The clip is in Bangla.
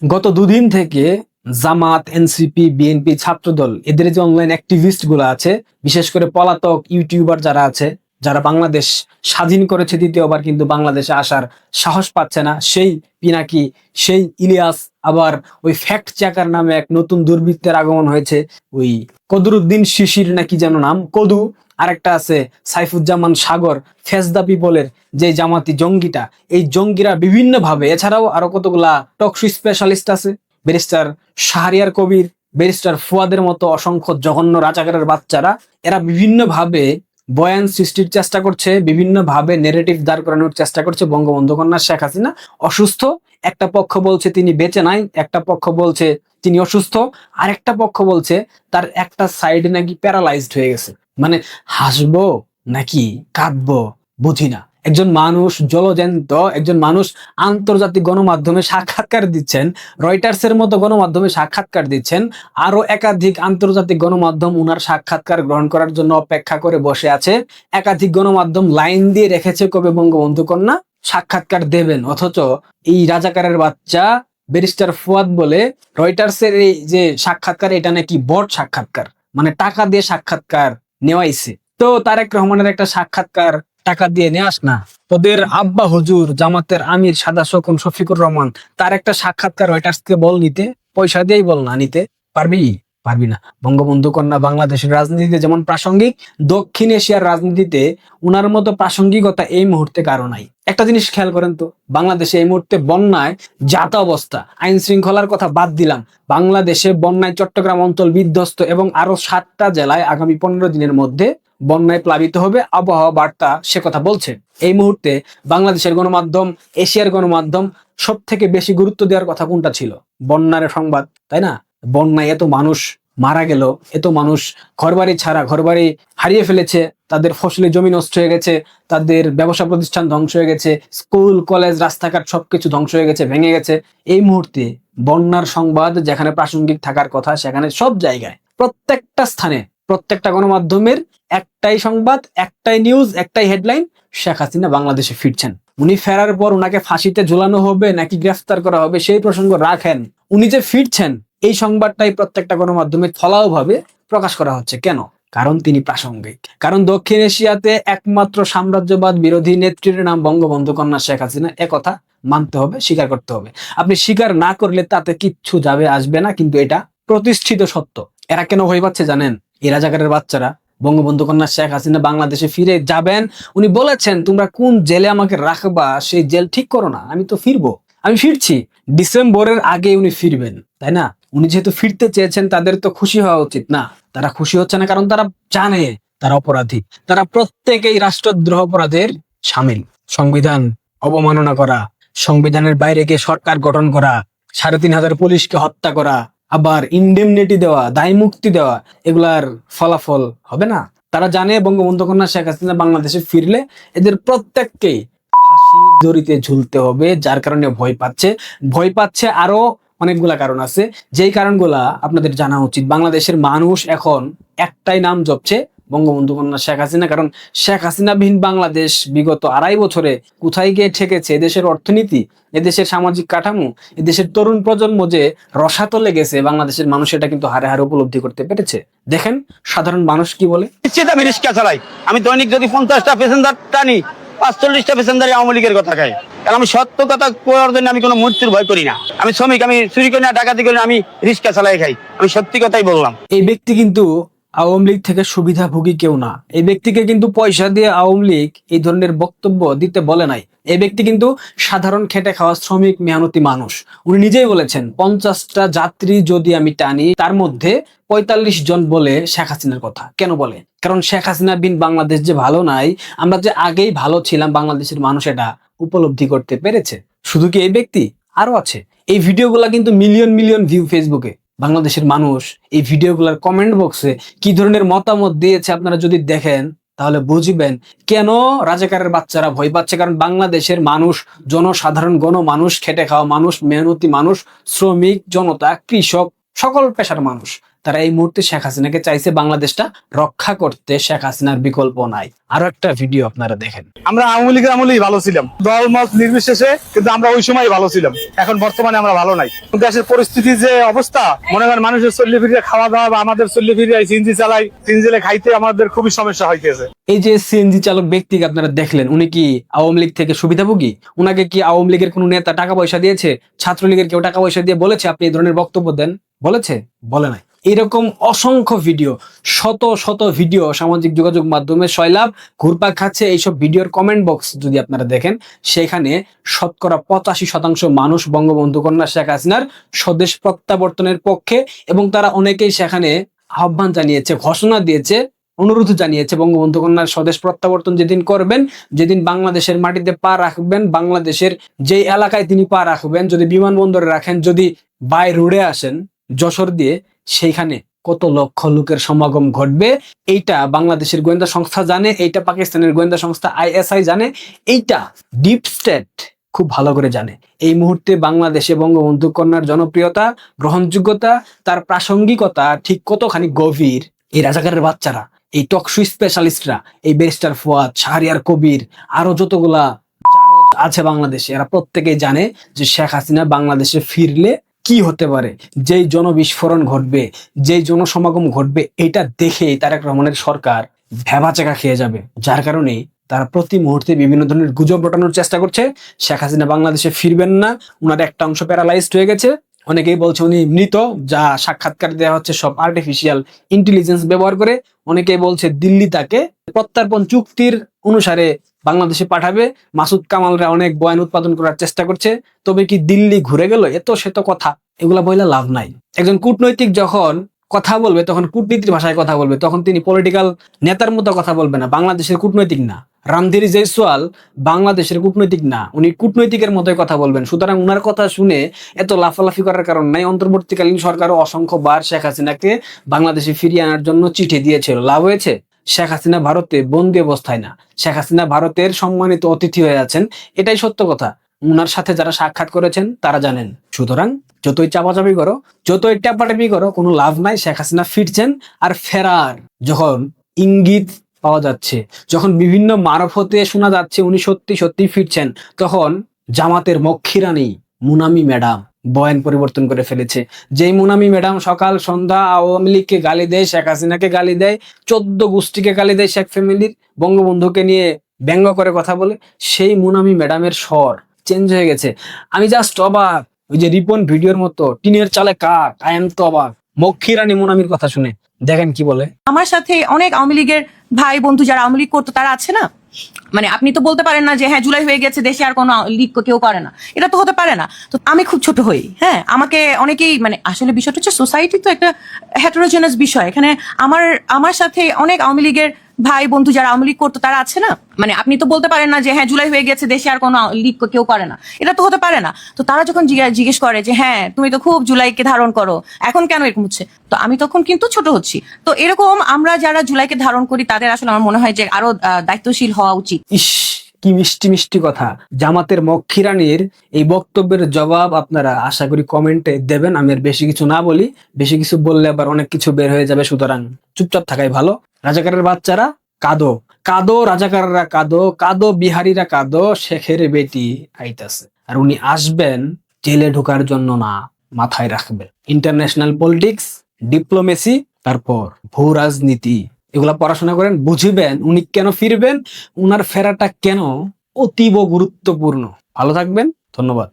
গত দুদিন থেকে জামাত, এনসিপি, বিএনপি, ছাত্রদল এদের যে অনলাইন অ্যাক্টিভিস্ট গুলো আছে, বিশেষ করে পলাতক ইউটিউবার যারা আছে, যারা বাংলাদেশ স্বাধীন করেছে দ্বিতীয়বার কিন্তু বাংলাদেশে আসার সাহস পাচ্ছে না, সেই পিনাকি, সেই ইলিয়াস, আবার ওই ফ্যাক্ট চেকার নামে এক নতুন দুর্বৃত্তের আগমন হয়েছে, ওই কদরুদ্দিন শিশির নাকি যেন নাম, কদু। আরেকটা আছে সাইফুজ্জামান সাগর, ফেস দ্য পিপলের যে জামাতি জঙ্গিটা, এই জঙ্গিরা বিভিন্ন ভাবে, এছাড়াও আরো কতগুলা টকশো স্পেশালিস্ট আছে, ব্যারিস্টার শাহরিয়ার কবির, ব্যারিস্টার ফুয়াদের মতো অসংখ্য জঘন্য রাজাকারের বাচ্চারা, এরা বিভিন্ন ভাবে বয়ান সৃষ্টির চেষ্টা করছে, বিভিন্ন ভাবে নেরেটিভ দাঁড় করানোর চেষ্টা করছে। বঙ্গবন্ধু কন্যা শেখ হাসিনা অসুস্থ, একটা পক্ষ বলছে তিনি বেঁচে নাই, একটা পক্ষ বলছে তিনি অসুস্থ, আরেকটা পক্ষ বলছে তার একটা সাইড নাকি প্যারালাইজড হয়ে গেছে। মানে হাসবো নাকি কাঁদবো বুঝি না। একজন মানুষ, জলজ্যান্ত একজন মানুষ, আন্তর্জাতিক গণমাধ্যমে সাক্ষাৎকার দিচ্ছেন, রয়টার্সের মতো গণমাধ্যমে সাক্ষাৎকার দিচ্ছেন, আরো একাধিক আন্তর্জাতিক গণমাধ্যম উনার সাক্ষাৎকার গ্রহণ করার জন্য অপেক্ষা করে বসে আছে, একাধিক গণমাধ্যম লাইন দিয়ে রেখেছে কবে বঙ্গবন্ধু কন্যা সাক্ষাৎকার দেবেন, অথচ এই রাজাকারের বাচ্চা ব্যারিস্টার ফুয়াদ বলে রয়টার্সের এই যে সাক্ষাৎকার, এটা নাকি বট সাক্ষাৎকার, মানে টাকা দিয়ে সাক্ষাৎকার নেওয়াইছে। তো তারেক রহমানের একটা সাক্ষাৎকার টাকা দিয়ে নেওয়াস না, তোদের আব্বা হুজুর জামাতের আমির সাদা শকুন শফিকুর রহমান, তার একটা সাক্ষাৎকার রয়টার্সকে বল নিতে, পয়সা দিয়েই বল না নিতে, পারবি? পারবি না। বঙ্গবন্ধু কন্যা বাংলাদেশের রাজনীতিতে যেমন প্রাসঙ্গিক, দক্ষিণ এশিয়ার রাজনীতিতে উনার মতো প্রাসঙ্গিকতা এই মুহূর্তে কারো নাই। একটা জিনিস খেয়াল করেন তো, বাংলাদেশে এই মুহূর্তে বন্যায় যাতা অবস্থা, আইন শৃঙ্খলার কথা বাদ দিলাম, বাংলাদেশে বন্যায় চট্টগ্রাম অঞ্চল বিধ্বস্ত এবং আরো 7টা জেলায় আগামী 15 দিনের মধ্যে বন্যায় প্লাবিত হবে, আবহাওয়া বার্তা সে কথা বলছে। এই মুহূর্তে বাংলাদেশের গণমাধ্যম, এশিয়ার গণমাধ্যম সব থেকে বেশি গুরুত্ব দেওয়ার কথা কোনটা ছিল? বন্যার সংবাদ, তাই না? বন্যায় এত মানুষ মারা গেল, এত মানুষ ঘরবাড়ি ছাড়া, ঘরবাড়ি হারিয়ে ফেলেছে, তাদের ফসলি জমি নষ্ট হয়ে গেছে, তাদের ব্যবসা প্রতিষ্ঠান ধ্বংস হয়ে গেছে, স্কুল কলেজ রাস্তাঘাট সবকিছু ধ্বংস হয়ে গেছে, ভেঙে গেছে। এই মুহূর্তে বন্যার সংবাদ যেখানে প্রাসঙ্গিক থাকার কথা, সেখানে সব জায়গায়, প্রত্যেকটা স্থানে, প্রত্যেকটা গণমাধ্যমের একটাই সংবাদ, একটাই নিউজ, একটাই হেডলাইন, শেখ হাসিনা বাংলাদেশে ফিরছেন। উনি ফেরার পর উনাকে ফাঁসিতে ঝুলানো হবে নাকি গ্রেফতার করা হবে সেই প্রসঙ্গ রাখেন, উনি যে ফিরছেন এই সংবাদটাই প্রত্যেকটা গণমাধ্যমে ফলাও ভাবে প্রকাশ করা হচ্ছে। কেন? কারণ তিনি প্রাসঙ্গিক, কারণ দক্ষিণ এশিয়াতে একমাত্র সাম্রাজ্যবাদ বিরোধী নেত্রীর নাম বঙ্গবন্ধু কন্যা শেখ হাসিনা, একথা মানতে হবে, স্বীকার করতে হবে। আপনি স্বীকার না করলে তাতে কিচ্ছু যাবে আসবে না, কিন্তু এটা প্রতিষ্ঠিত সত্য। এরা কেন ভয় পাচ্ছে জানেন? এই রাজাকারের বাচ্চারা, বঙ্গবন্ধু কন্যা শেখ হাসিনা বাংলাদেশে ফিরে যাবেন, উনি বলেছেন তোমরা কোন জেলে আমাকে রাখবা সেই জেল ঠিক করো না, আমি তো ফিরবো, আমি ফিরছি, ডিসেম্বরের আগে উনি ফিরবেন, তাই না? উনি যেহেতু ফিরতে চেয়েছেন, তাদের তো খুশি হওয়া উচিত না? তারা খুশি হচ্ছে না কারণ তারা জানে তারা অপরাধী, তারা প্রত্যেকেই রাষ্ট্রদ্রোহ অপরাধের সামিল। সংবিধান অবমাননা করা, সংবিধানের বাইরে গিয়ে সরকার গঠন করা, 3,500 পুলিশকে হত্যা করা, আবার ইন্ডেমনিটি দেওয়া, দায় মুক্তি দেওয়া, এগুলার ফলাফল হবে না? তারা জানে বঙ্গবন্ধু কন্যা শেখ হাসিনা বাংলাদেশে ফিরলে এদের প্রত্যেককেই ফাঁসির দড়িতে ঝুলতে হবে, যার কারণে ভয় পাচ্ছে। ভয় পাচ্ছে আরো অনেকগুলা কারণ আছে, যেই কারণগুলা আপনাদের জানা উচিত। বাংলাদেশের মানুষ এখন একটাই নাম জপছে, বঙ্গবন্ধু কন্যা শেখ হাসিনা। কারণ শেখ হাসিনাবিহীন বাংলাদেশ বিগত 2.5 বছরে কোথায় গিয়ে ঠেকেছে? এদেশের অর্থনীতি, এদেশের সামাজিক কাঠামো, এদেশের তরুণ প্রজন্ম যে রসাতলে গেছে, বাংলাদেশের মানুষ এটা কিন্তু হারে হারে উপলব্ধি করতে পেরেছে। দেখেন সাধারণ মানুষ কি বলে। আমি রিক্সা চালাই, আমি দৈনিক যদি 50টা প্যাসেঞ্জার টানি, 45টা প্যাসেঞ্জার আওয়ামী লীগের কথা খাই। কারণ আমি সত্য কথা করার জন্য আমি কোনো মৃত্যুর ভয় করি না। আমি শ্রমিক, আমি চুরি করি না, ডাকাতি করি না, আমি রিক্সা চালাই খাই। আমি সত্যি কথাই বললাম। এই ব্যক্তি কিন্তু আওয়ামী লীগ থেকে সুবিধাভোগী কেউ না। এই ব্যক্তিকে কিন্তু পয়সা দিয়ে আওয়ামী লীগ এই ধরনের বক্তব্য দিতে বলে নাই। এই ব্যক্তি কিন্তু সাধারণ খেটে খাওয়া শ্রমিক, মেহনতি মানুষ। উনি নিজেই বলেছেন 50টা যাত্রী যদি আমি টানি, তার মধ্যে 45 জন বলে শেখ হাসিনার কথা। কেন বলে? কারণ শেখ হাসিনা বিন বাংলাদেশ যে ভালো নাই, আমরা যে আগেই ভালো ছিলাম, বাংলাদেশের মানুষ এটা উপলব্ধি করতে পেরেছে। শুধু কি এই ব্যক্তি? আরো আছে। এই ভিডিওগুলা কিন্তু মিলিয়ন মিলিয়ন ভিউ ফেসবুকে। বাংলাদেশের মানুষ এই ভিডিওগুলোর কমেন্ট বক্সে কি ধরনের মতামত দিয়েছে আপনারা যদি দেখেন, তাহলে বুঝবেন কেন রাজাকারের বাচ্চারা ভয় পাচ্ছে। কারণ বাংলাদেশের মানুষ, জনসাধারণ গণমানুষ, খেটে খাওয়া মানুষ, মেহনতি মানুষ, শ্রমিক জনতা, কৃষক, সকল পেশার মানুষ, তারা এই মুহূর্তে শেখ হাসিনাকে চাইছে বাংলাদেশটা রক্ষা করতে। শেখ হাসিনার বিকল্প নাই। আরো একটা ভিডিও আপনারা দেখেন। আমরা আওয়ামী লীগের আমলেই ভালো ছিলাম, দল মত নির্বিশেষে, কিন্তু আমরা ওই সময় ভালো ছিলাম। এখন বর্তমানে আমরা ভালো নাই। দেশের পরিস্থিতি যে অবস্থা, মনে করেন মানুষের চল্লে ফিরে খাওয়া দাওয়া বা আমাদের চল্লে ফিরে সিএনজি চালাই, সিএনজি খাইতে আমাদের খুবই সমস্যা হইতেছে। এই যে সিএনজি চালক ব্যক্তিকে আপনারা দেখলেন, উনি কি আওয়ামী লীগ থেকে সুবিধাভোগী? উনাকে কি আওয়ামী লীগের কোনো নেতা টাকা পয়সা দিয়েছে? ছাত্রলীগের কেউ টাকা পয়সা দিয়ে বলেছে আপনি এই ধরনের বক্তব্য দেন? বলেছে? বলে নাই। এরকম অসংখ্য ভিডিও, শত শত ভিডিও সামাজিক যোগাযোগ মাধ্যমে সয়লাভ ঘুরপাক খাচ্ছে। এইসব ভিডিওর কমেন্ট বক্স যদি আপনারা দেখেন, সেখানে শতকরা 85% মানুষ বঙ্গবন্ধু কন্যা শেখ হাসিনার স্বদেশ প্রত্যাবর্তনের পক্ষে, এবং তারা অনেকেই সেখানে আহ্বান জানিয়েছে, ঘোষণা দিয়েছে, অনুরোধ জানিয়েছে বঙ্গবন্ধু কন্যার স্বদেশ প্রত্যাবর্তন যেদিন করবেন, যেদিন বাংলাদেশের মাটিতে পা রাখবেন, বাংলাদেশের যে এলাকায় তিনি পা রাখবেন, যদি বিমানবন্দরে রাখেন, যদি বাই রোডে আসেন যশোর দিয়ে, সেইখানে কত লক্ষ লোকের সমাগম ঘটবে এইটা বাংলাদেশের গোয়েন্দা সংস্থা জানে, এইটা পাকিস্তানের গোয়েন্দা সংস্থা আইএসআই জানে, এইটা ডিপ স্টেট খুব ভালো করে জানে। এই মুহূর্তে বাংলাদেশে বঙ্গবন্ধু কন্যার জনপ্রিয়তা, গ্রহণযোগ্যতা, তার প্রাসঙ্গিকতা ঠিক কতখানি গভীর, এই রাজাকারের বাচ্চারা, এই টকশু স্পেশালিস্টরা, এই ব্যারিস্টার ফুয়াদ, শাহরিয়ার কবির, আরো যতগুলা আছে বাংলাদেশে, এরা প্রত্যেকেই জানে যে শেখ হাসিনা বাংলাদেশে ফিরলে কি হতে পারে, যেই জনবিস্ফোরণ ঘটবে, যেই জনসমাগম ঘটবে, এটা দেখেই তারেক রহমানের সরকার ভ্যাবাচাকা খেয়ে যাবে। যার কারণে তারা প্রতি মুহূর্তে বিভিন্ন ধরনের গুজব রটানোর চেষ্টা করছে। শেখ হাসিনা বাংলাদেশে ফিরবেন না, উনার একটা অংশ প্যারালাইজড হয়ে গেছে, অনেকেই বলছে উনি মৃত, যা সাক্ষাৎকার দেওয়া হচ্ছে সব আর্টিফিশিয়াল ইন্টেলিজেন্স ব্যবহার করে। অনেকেই বলছে দিল্লি তাকে প্রত্যর্পণ চুক্তির অনুসারে বাংলাদেশে পাঠাবে। মাসুদ কামালরা অনেক বয়ান উৎপাদন করার চেষ্টা করছে, তবে কি দিল্লি ঘুরে গেল? এত সে তো কথা, এগুলা বইলে লাভ নাই। একজন কূটনৈতিক যখন কথা বলবে তখন কূটনীতির ভাষায় কথা বলবে, তখন তিনি পলিটিক্যাল নেতার মতো কথা বলবে না। বাংলাদেশের কূটনৈতিক না, রামধীর জয়সওয়াল বাংলাদেশের কূটনৈতিক না, উনি কূটনৈতিকের মতোই কথা বলবেন। সুতরাং উনার কথা শুনে এত লাফালাফি করার কারণ নাই। অন্তর্বর্তীকালীন সরকারও অসংখ্যবার শেখ হাসিনাকে বাংলাদেশে ফিরিয়ে আনার জন্য চিঠি দিয়েছিল। লাভ হয়েছে? শেখ হাসিনা ভারতে বন্দি অবস্থায় না, শেখ হাসিনা ভারতের সম্মানিত অতিথি হয়ে আছেন, এটাই সত্য কথা। উনার সাথে যারা সাক্ষাৎ করেছেন তারা জানেন। সুতরাং যতই চাপাচাপি করো, যতই টাপাটাপি করো, কোনো লাভ নাই। শেখ হাসিনা ফিরছেন, আর ফেরার যখন ইঙ্গিত পাওয়া যাচ্ছে, যখন বিভিন্ন মারফতে শোনা যাচ্ছে উনি সত্যি সত্যি ফিরছেন, তখন জামাতের মক্ষীরানী মুনামি ম্যাডাম বয়ান পরিবর্তন করে ফেলেছে। যেই মুনামি ম্যাডাম সকাল সন্ধ্যা আওয়ামী লীগকে গালি দেয়, শেখ হাসিনাকে গালি দেয়, 14 গোষ্ঠীকে গালি দেয়, শেখ ফ্যামিলির, বঙ্গবন্ধুকে নিয়ে ব্যঙ্গ করে কথা বলে, সেই মুনামি ম্যাডামের স্বর চেঞ্জ হয়ে গেছে। আমি জাস্ট অবাক, ওই যে রিপন ভিডিওর মতো টিনের চালে কাক, আই এম তো অবাক। মক্ষীরানী মুনামির কথা শুনে দেখেন কি বলে। আমার সাথে অনেক আওয়ামী লীগের ভাই বন্ধু যারা আওয়ামী লীগ করতো তারা আছে না, মানে আপনি তো বলতে পারেন না যে হ্যাঁ জুলাই হয়ে গেছে দেশে আর কোনো লীগ কেউ করে না, এটা তো হতে পারে না। তো আমি খুব ছোট হই, হ্যাঁ, আমাকে অনেকেই, মানে আসলে বিষয়টা হচ্ছে সোসাইটি তো একটা হেটারোজেনাস বিষয়। এখানে আমার সাথে অনেক আওয়ামী লীগের ভাই বন্ধু যারা আওয়ামী লীগ করতো তারা আছে না, মানে আপনি তো বলতে পারেন না যে হ্যাঁ জুলাই হয়ে গেছে দেশে আর কোনো লীগ কেউ করে না, এটা তো হতে পারে না। তো তারা যখন জিজ্ঞেস করে যে হ্যাঁ তুমি তো খুব জুলাইকে ধারণ করো, এখন কেন এরকম হচ্ছে, তো আমি তখন কিন্তু ছোট হচ্ছি। তো এরকম আমরা যারা জুলাইকে ধারণ করি তাদের আসলে আমার মনে হয় যে আরো দায়িত্বশীল হওয়া উচিত। ইস, কি মিষ্টি মিষ্টি কথা। জামাতের মক্ষীরানীর এই বক্তব্যের জবাব আপনারা আশা করি কমেন্টে দেবেন। আমি আর বেশি কিছু না বলি, বেশি কিছু বললে আবার অনেক কিছু বের হয়ে যাবে, সুতরাং চুপচাপ থাকাই ভালো। রাজাকারের বাচ্চারা কাঁদো, কাঁদো, রাজাকাররা কাঁদো, কাঁদো, বিহারীরা কাঁদো, শেখের বেটি আইতাছে। আর উনি আসবেন জেলে ঢোকার জন্য না, মাথায় রাখবে। ইন্টারন্যাশনাল পলিটিক্স, ডিপ্লোমেসি, তারপর ভূ রাজনীতি, এগুলা পড়াশোনা করেন, বুঝবেন উনি কেন ফিরবেন, উনার ফেরাটা কেন অতীব গুরুত্বপূর্ণ। ভালো থাকবেন, ধন্যবাদ।